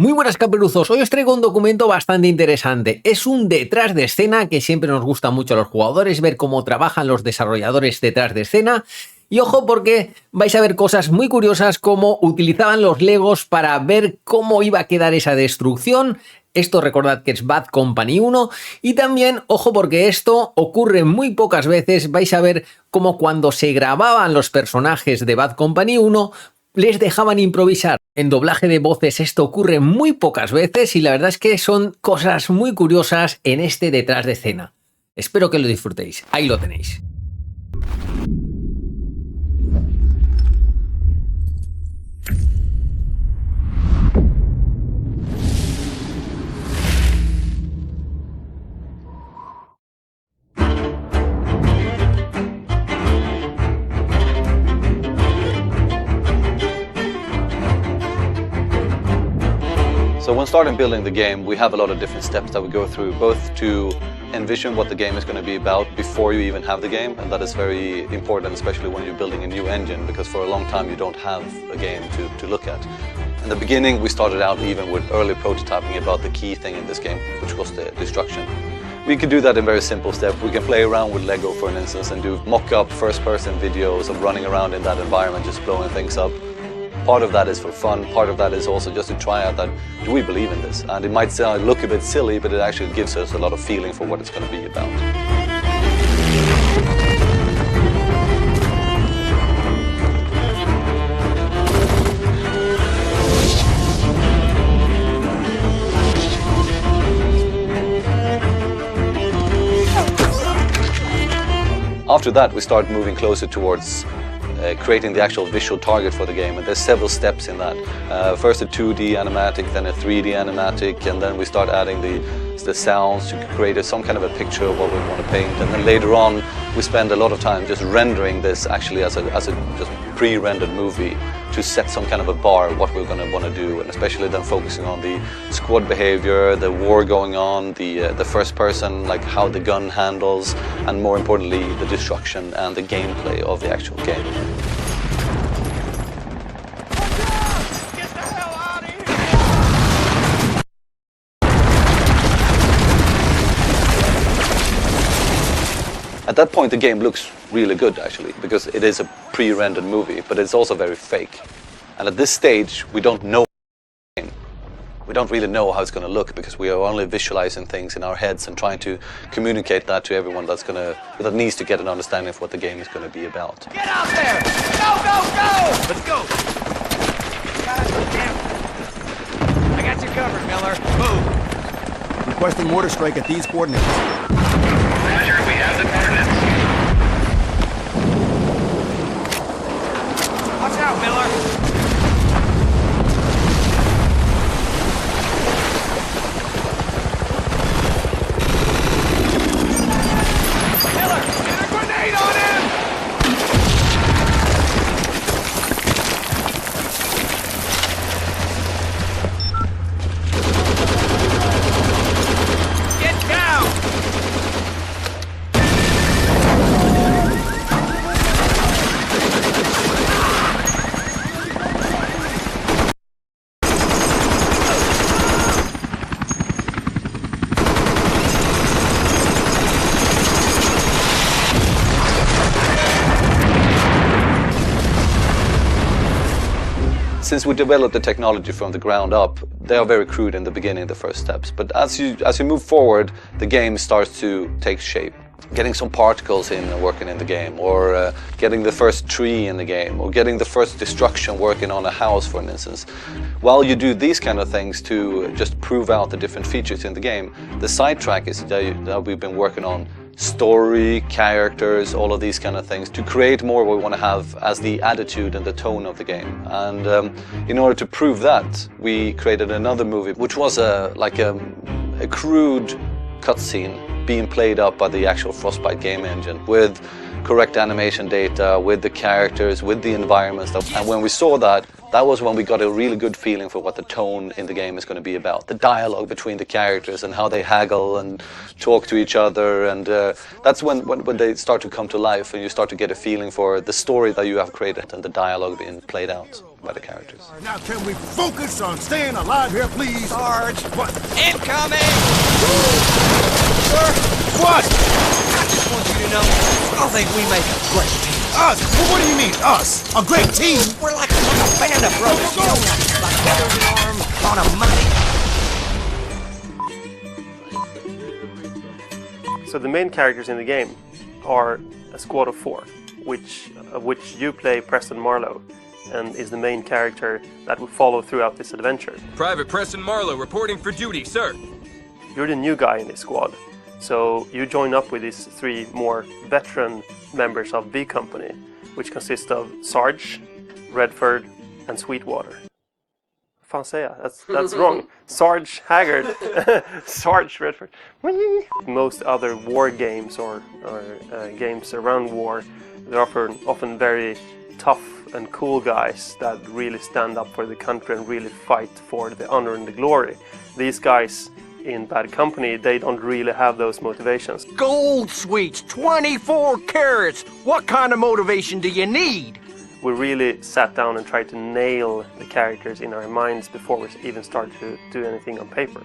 Muy buenas caperuzos, hoy os traigo un documento bastante interesante. Es un detrás de escena que siempre nos gusta mucho a los jugadores, ver cómo trabajan los desarrolladores detrás de escena. Y ojo porque vais a ver cosas muy curiosas como utilizaban los Legos para ver cómo iba a quedar esa destrucción. Esto recordad que es Bad Company 1 y también, ojo porque esto ocurre muy pocas veces, vais a ver cómo cuando se grababan los personajes de Bad Company 1 les dejaban improvisar. En doblaje de voces esto ocurre muy pocas veces y la verdad es que son cosas muy curiosas en este detrás de escena. Espero que lo disfrutéis, ahí lo tenéis. So when starting building the game, we have a lot of different steps that we go through, both to envision what the game is going to be about before you even have the game, and that is very important, especially when you're building a new engine, because for a long time you don't have a game to look at. In the beginning, we started out even with early prototyping about the key thing in this game, which was the destruction. We could do that in very simple steps. We can play around with Lego, for instance, and do mock-up first-person videos of running around in that environment, just blowing things up. Part of that is for fun, part of that is also just to try out that, do we believe in this? And it might look a bit silly, but it actually gives us a lot of feeling for what it's going to be about. After that, we start moving closer towards creating the actual visual target for the game, and there's several steps in that. First a 2D animatic, then a 3D animatic, and then we start adding the sounds to create some kind of a picture of what we want to paint, and then later on we spend a lot of time just rendering this actually as a just pre-rendered movie to set some kind of a bar what we're going to want to do, and especially then focusing on the squad behavior, the war going on, the first person, like how the gun handles, and more importantly the destruction and the gameplay of the actual game. At that point the game looks really good actually, because it is a pre-rendered movie, but it's also very fake. And at this stage we don't know the game. We don't really know how it's going to look, because we are only visualizing things in our heads and trying to communicate that to everyone that needs to get an understanding of what the game is going to be about. Get out there! Go, go, go! Let's go! I got you covered, Miller. Move! Requesting mortar strike at these coordinates. Roger, we have the coordinates. Watch out, Miller! Since we developed the technology from the ground up, they are very crude in the beginning, the first steps. But as you move forward, the game starts to take shape. Getting some particles in and working in the game, or getting the first tree in the game, or getting the first destruction working on a house, for instance. While you do these kind of things to just prove out the different features in the game, the sidetrack is that we've been working on story, characters, all of these kind of things to create more what we want to have as the attitude and the tone of the game. And in order to prove that, we created another movie, which was a crude cutscene being played up by the actual Frostbite game engine with correct animation data, with the characters, with the environments. And when we saw that, that was when we got a really good feeling for what the tone in the game is going to be about. The dialogue between the characters and how they haggle and talk to each other. And that's when they start to come to life and you start to get a feeling for the story that you have created and the dialogue being played out. by the characters. Now can we focus on staying alive here, please? Sarge! What? Incoming! Sir? What? I just want you to know, I think we make a great team. Us? Well, what do you mean, us? A great team? We're like a band of brothers, you know, like brothers in arms on a mighty... So the main characters in the game are a squad of 4, of which you play Preston Marlowe, and is the main character that will follow throughout this adventure. Private Preston Marlowe reporting for duty, sir. You're the new guy in this squad, so you join up with these 3 more veteran members of B Company, which consist of Sarge, Redford, and Sweetwater. Fan säga, that's wrong. Sarge Haggard, Sarge Redford. Most other war games or games around war, they're often very tough and cool guys that really stand up for the country and really fight for the honor and the glory. These guys in Bad Company, they don't really have those motivations. Gold sweets, 24 carats. What kind of motivation do you need? We really sat down and tried to nail the characters in our minds before we even started to do anything on paper.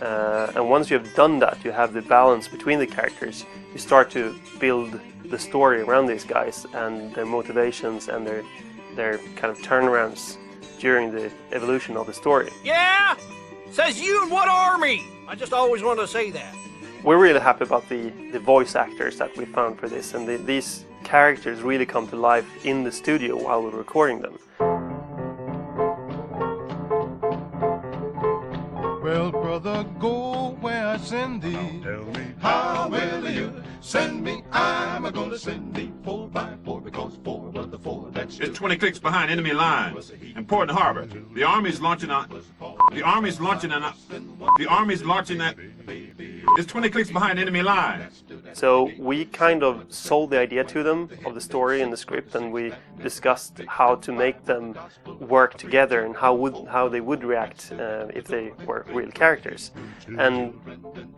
And once you have done that, you have the balance between the characters, you start to build the story around these guys and their motivations and their kind of turnarounds during the evolution of the story. Yeah? Says you in what army? I just always wanted to say that. We're really happy about the voice actors that we found for this, and these characters really come to life in the studio while we're recording them. Well, brother, go where I send thee. Tell me, how will you send me? I'm gonna send thee 4 by 4 because 4 was the 4 that's It's 20 clicks behind enemy lines. In Port Harbor, the Army's launching at... It's 20 clicks behind enemy lines. So we kind of sold the idea to them of the story and the script, and we discussed how to make them work together and how they would react if they were real characters. And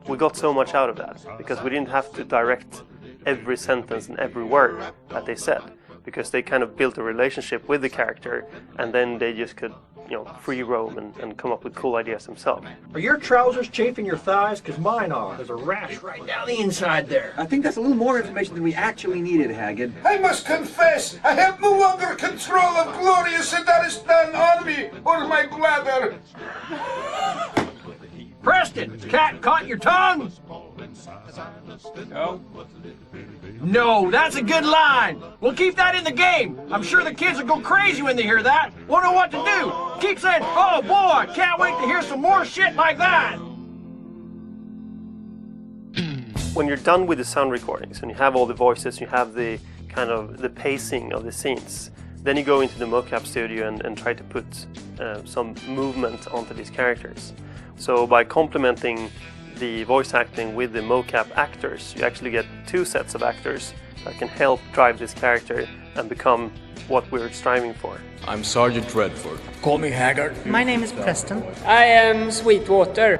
we got so much out of that because we didn't have to direct every sentence and every word that they said, because they kind of built a relationship with the character, and then they just could, free roam and come up with cool ideas themselves. Are your trousers chafing your thighs? Because mine are. There's a rash right down the inside there. I think that's a little more information than we actually needed, Haggard. I must confess, I have no longer control of glorious Sadaristan army or my bladder. Preston, cat caught your tongue? No. No, that's a good line. We'll keep that in the game. I'm sure the kids will go crazy when they hear that. Won't know what to do. Keep saying, oh boy, can't wait to hear some more shit like that. When you're done with the sound recordings and you have all the voices, you have the kind of the pacing of the scenes, then you go into the mocap studio and try to put some movement onto these characters. So by complementing the voice acting with the mocap actors, you actually get 2 sets of actors that can help drive this character and become what we're striving for. I'm Sergeant Redford. Call me Haggard. My name is Preston. I am Sweetwater.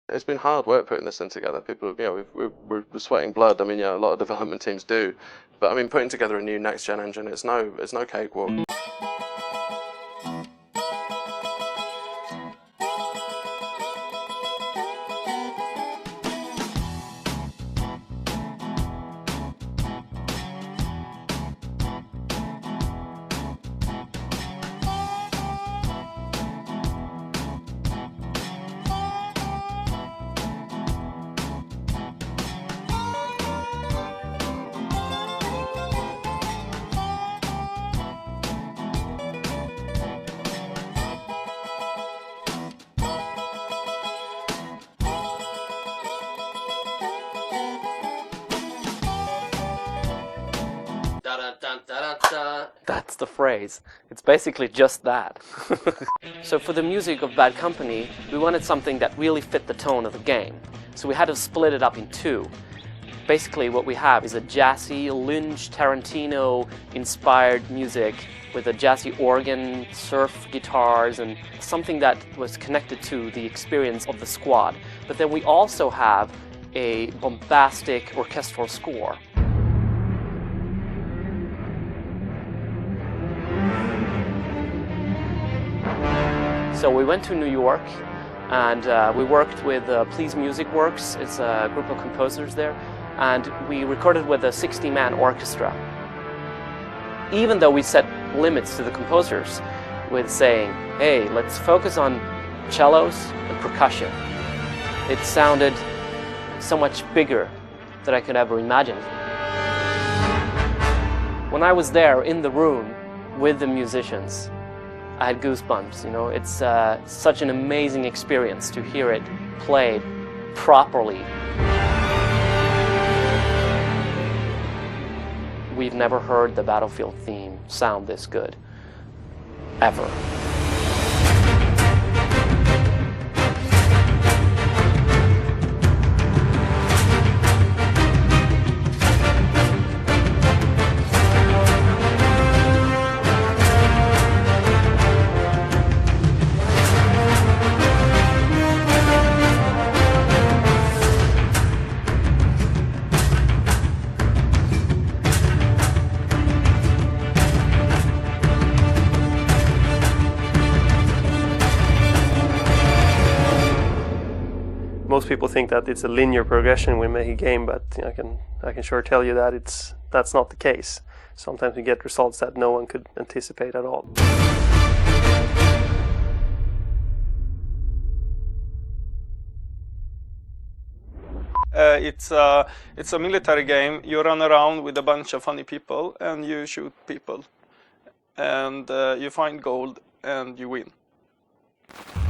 It's been hard work putting this thing together. People, we're sweating blood. I mean, a lot of development teams do, but I mean, putting together a new next-gen engine, it's no cakewalk. That's the phrase. It's basically just that. So for the music of Bad Company, we wanted something that really fit the tone of the game. So we had to split it up in two. Basically what we have is a jazzy, Lynch, Tarantino-inspired music with a jazzy organ, surf guitars, and something that was connected to the experience of the squad. But then we also have a bombastic orchestral score. So we went to New York and we worked with Please Music Works. It's a group of composers there. And we recorded with a 60-man orchestra. Even though we set limits to the composers with saying, hey, let's focus on cellos and percussion. It sounded so much bigger than I could ever imagine. When I was there in the room with the musicians, I had goosebumps, you know. It's such an amazing experience to hear it played properly. We've never heard the Battlefield theme sound this good, ever. Most people think that it's a linear progression when we make a game, but I can sure tell you that that's not the case. Sometimes we get results that no one could anticipate at all. It's a military game. You run around with a bunch of funny people and you shoot people, and you find gold and you win.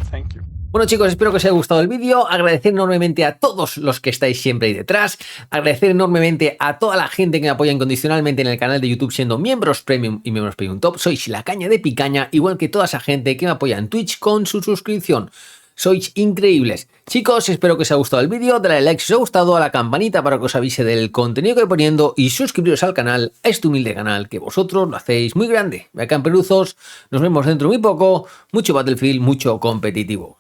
Thank you. Bueno chicos, espero que os haya gustado el vídeo, agradecer enormemente a todos los que estáis siempre ahí detrás, agradecer enormemente a toda la gente que me apoya incondicionalmente en el canal de YouTube siendo miembros Premium y miembros Premium Top, sois la caña de picaña, igual que toda esa gente que me apoya en Twitch con su suscripción. Sois increíbles. Chicos, espero que os haya gustado el vídeo, dale like si os ha gustado, a la campanita para que os avise del contenido que voy poniendo y suscribiros al canal, a este humilde canal que vosotros lo hacéis muy grande. Vean camperuzos, nos vemos dentro de muy poco, mucho Battlefield, mucho competitivo.